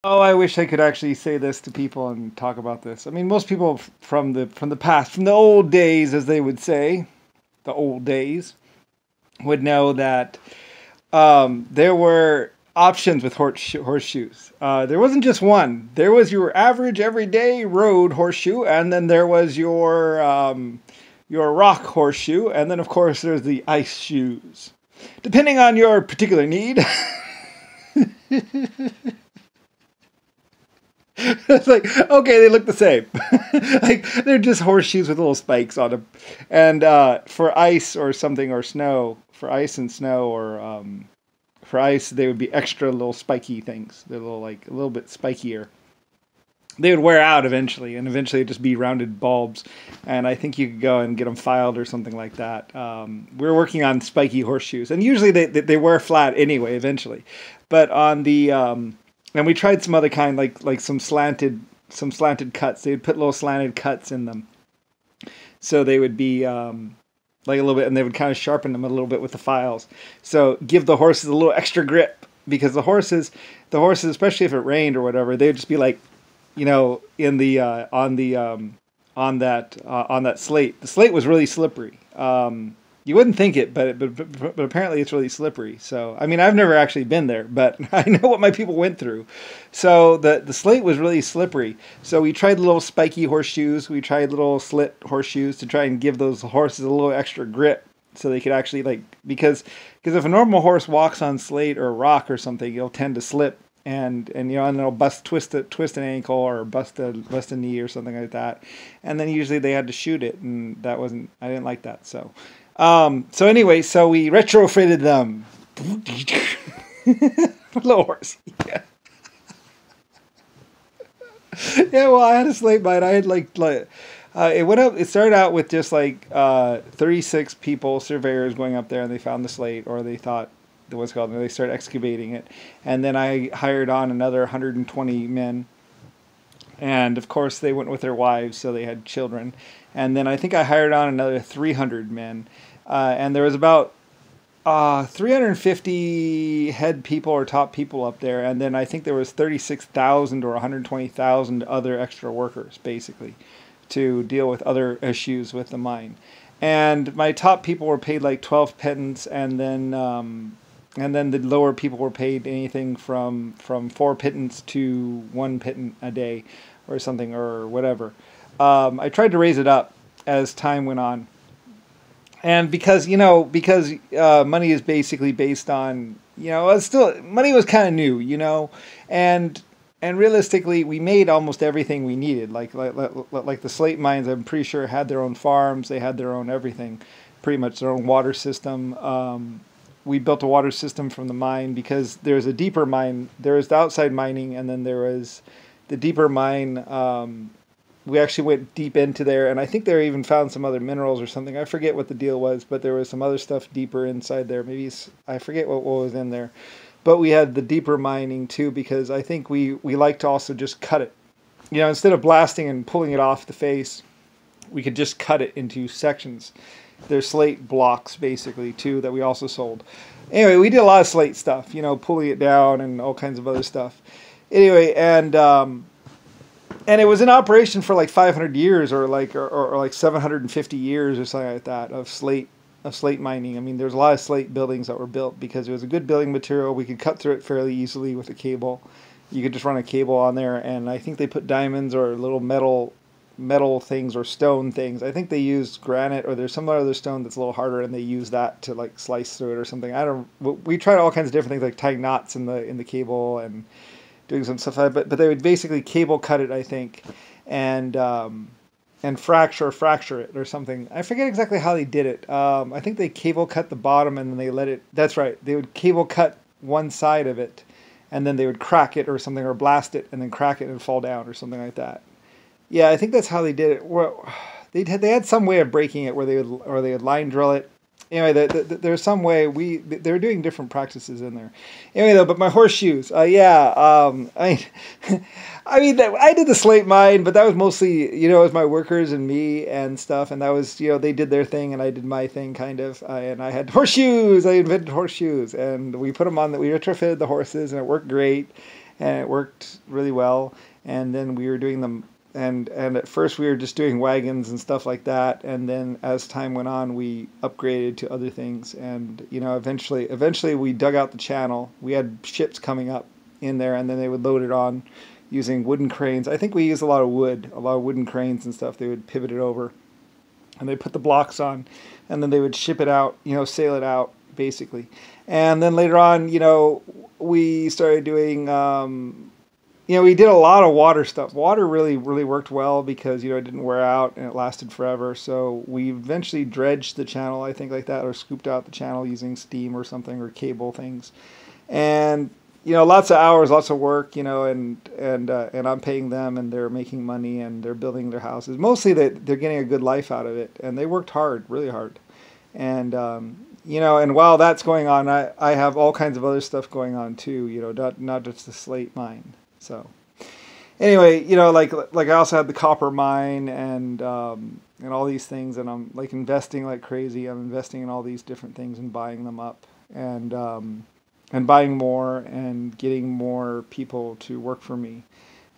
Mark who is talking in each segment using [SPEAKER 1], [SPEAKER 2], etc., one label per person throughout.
[SPEAKER 1] Oh, I wish I could actually say this to people and talk about this. I mean, most people from the past, from the old days, as they would say, the old days, would know that there were options with horseshoes. There wasn't just one. There was your average everyday road horseshoe, and then there was your rock horseshoe, and then of course there's the ice shoes. Depending on your particular need. It's like, okay, they look the same. Like they're just horseshoes with little spikes on them. And for ice or something or snow, for ice and snow or for ice, they would be extra little spiky things. They're little like a little bit spikier. They would wear out eventually, and eventually it'd just be rounded bulbs. And I think you could go and get them filed or something like that. We're working on spiky horseshoes, and usually they wear flat anyway eventually. But on the and we tried some other kind, like some slanted cuts. They would put little slanted cuts in them, so they would be like a little bit, and they would kind of sharpen them a little bit with the files. So give the horses a little extra grip because the horses, especially if it rained or whatever, they'd just be like, in the on that slate. The slate was really slippery. You wouldn't think it, but apparently it's really slippery. So I mean, I've never actually been there, but I know what my people went through. So the slate was really slippery. So we tried little spiky horseshoes. We tried little slit horseshoes to try and give those horses a little extra grip, so they could actually because if a normal horse walks on slate or rock or something, it'll tend to slip and it'll twist an ankle or bust a knee or something like that, and then usually they had to shoot it, and I didn't like that. So anyway, so we retrofitted them. Little horse. Yeah. Yeah, well, I had a slate mine. I had it went up. It started out with just 36 people, surveyors, going up there, and they found the slate, or they thought what's called, and they started excavating it. And then I hired on another 120 men, and of course they went with their wives, so they had children. And then I think I hired on another 300 men, and there was about 350 head people or top people up there, and then I think there was 36,000 or 120,000 other extra workers, basically, to deal with other issues with the mine. And my top people were paid like 12 pittance, and then the lower people were paid anything from 4 pittance to 1 pittant a day, or something, or whatever. I tried to raise it up as time went on, and because money is basically based on, still money was kind of new, and realistically we made almost everything we needed. Like the slate mines, I'm pretty sure had their own farms, they had their own everything, pretty much their own water system. We built a water system from the mine because there's a deeper mine. There was the outside mining, and then there was the deeper mine. We actually went deep into there, and I think they even found some other minerals or something. I forget what the deal was, but there was some other stuff deeper inside there. I forget what was in there. But we had the deeper mining too, because I think we like to also just cut it. Instead of blasting and pulling it off the face, we could just cut it into sections. There's slate blocks, basically, too, that we also sold. Anyway, we did a lot of slate stuff, pulling it down and all kinds of other stuff. Anyway, and it was in operation for like 500 years or like 750 years or something like that of slate mining. I mean, there's a lot of slate buildings that were built because it was a good building material. We could cut through it fairly easily with a cable. You could just run a cable on there, and I think they put diamonds or little metal things or stone things. I think they used granite, or there's some other stone that's a little harder, and they use that to slice through it or something. We tried all kinds of different things, like tying knots in the cable and doing some stuff like that. But they would basically cable cut it, I think, and fracture it or something. I forget exactly how they did it. I think they cable cut the bottom and then they let it. That's right. They would cable cut one side of it, and then they would crack it or something, or blast it and then crack it and fall down or something like that. Yeah, I think that's how they did it. Well, they had some way of breaking it where they would line drill it. Anyway, there's some way they were doing different practices in there. Anyway, though, but my horseshoes, I mean, I did the slate mine, but that was mostly, it was my workers and me and stuff, and that was, they did their thing and I did my thing, kind of, and I had horseshoes. I invented horseshoes, and we put them on. We retrofitted the horses, and it worked great. and it worked really well. And then we were doing them, and at first we were just doing wagons and stuff like that. And then as time went on, we upgraded to other things. And eventually we dug out the channel. We had ships coming up in there, and then they would load it on using wooden cranes. I think we used a lot of wooden cranes and stuff. They would pivot it over, and they put the blocks on, and then they would ship it out, sail it out, basically. And then later on, we started doing, we did a lot of water stuff. Water really, really worked well because, it didn't wear out and it lasted forever. So we eventually dredged the channel, I think, like that, or scooped out the channel using steam or something, or cable things. And lots of hours, lots of work, and I'm paying them, and they're making money, and they're building their houses. Mostly they're getting a good life out of it, and they worked hard, really hard. And, and while that's going on, I have all kinds of other stuff going on too, not just the slate mine. So anyway, like I also had the copper mine and all these things, and I'm like investing like crazy. I'm investing in all these different things and buying them up, and buying more and getting more people to work for me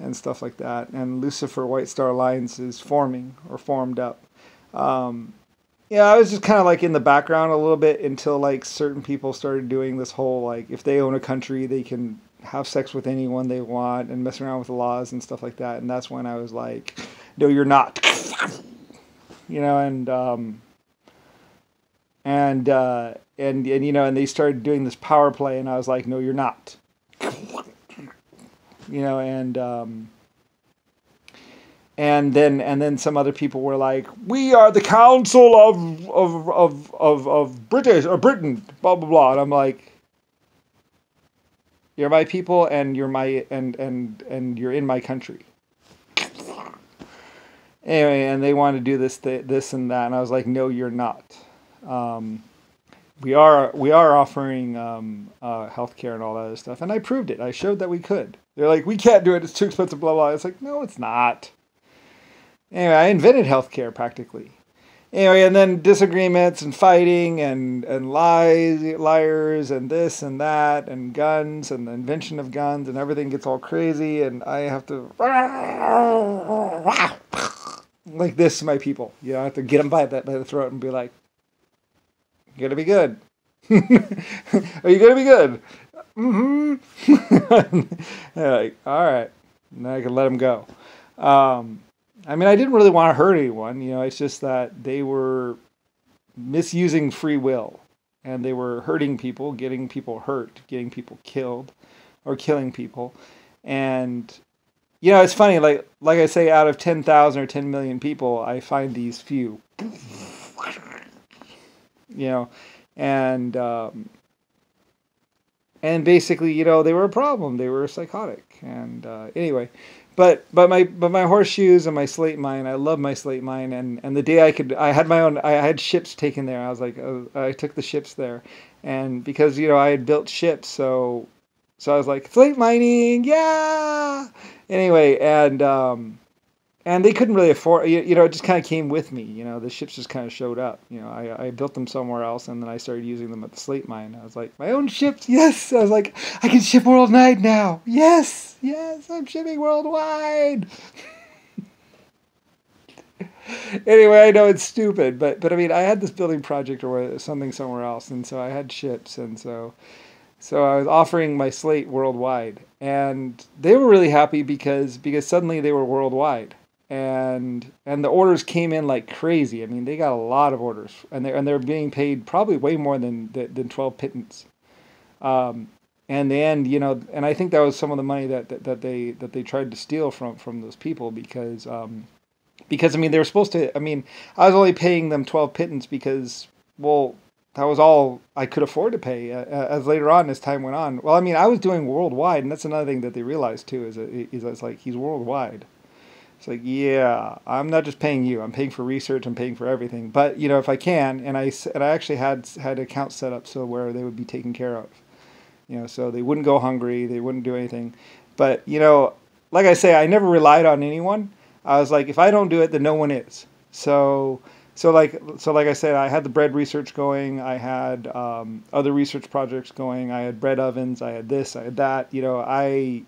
[SPEAKER 1] and stuff like that. And Lucifer White Star Alliance is formed up. I was just kind of like in the background a little bit until like certain people started doing this whole, like, if they own a country, they can have sex with anyone they want and mess around with the laws and stuff like that. And that's when I was like, no, you're not. And they started doing this power play, and I was like, no, you're not. And then some other people were like, we are the Council of Britain, blah blah blah. And I'm like, you're my people, and you're and you're in my country. Anyway, and they wanted to do this and that, and I was like, no, you're not. We are offering healthcare and all that other stuff, and I proved it. I showed that we could. They're like, we can't do it. It's too expensive. Blah blah. It's like, no, it's not. Anyway, I invented healthcare practically. Anyway, and then disagreements and fighting and liars and this and that and guns and the invention of guns, and everything gets all crazy, and I have to like this to my people. I have to get them by the throat and be like, "You're gonna be good. Are you gonna be good?" Mm-hmm. They're like, all right, now I can let them go. I mean, I didn't really want to hurt anyone, it's just that they were misusing free will, and they were hurting people, getting people hurt, getting people killed, or killing people. And, it's funny, like I say, out of 10,000 or 10 million people, I find these few, and basically, they were a problem. They were psychotic. And anyway, but my horseshoes and my slate mine, I love my slate mine. And the day I had ships taken there. I was like, I took the ships there, and because I had built ships, so I was like, slate mining, yeah. Anyway, and they couldn't really afford, it just kind of came with me, the ships just kind of showed up. I built them somewhere else, and then I started using them at the slate mine. I was like, my own ships, yes! I was like, I can ship worldwide now! Yes, I'm shipping worldwide! Anyway, I know it's stupid, but I mean, I had this building project or something somewhere else, and so I had ships, and so I was offering my slate worldwide, and they were really happy because suddenly they were worldwide. And the orders came in like crazy. I mean, they got a lot of orders, and they're being paid probably way more than 12 pittance. And the end, and I think that was some of the money that they tried to steal from those people because I mean, they were supposed to. I mean, I was only paying them 12 pittance because, well, that was all I could afford to pay. As later on, as time went on, well, I mean, I was doing worldwide, and that's another thing that they realized too is it's like, he's worldwide. It's like, yeah, I'm not just paying you. I'm paying for research. I'm paying for everything. But if I can, and I actually had accounts set up so where they would be taken care of, so they wouldn't go hungry. They wouldn't do anything. But like I say, I never relied on anyone. I was like, if I don't do it, then no one is. So like I said, I had the bread research going. I had other research projects going. I had bread ovens. I had this. I had that. I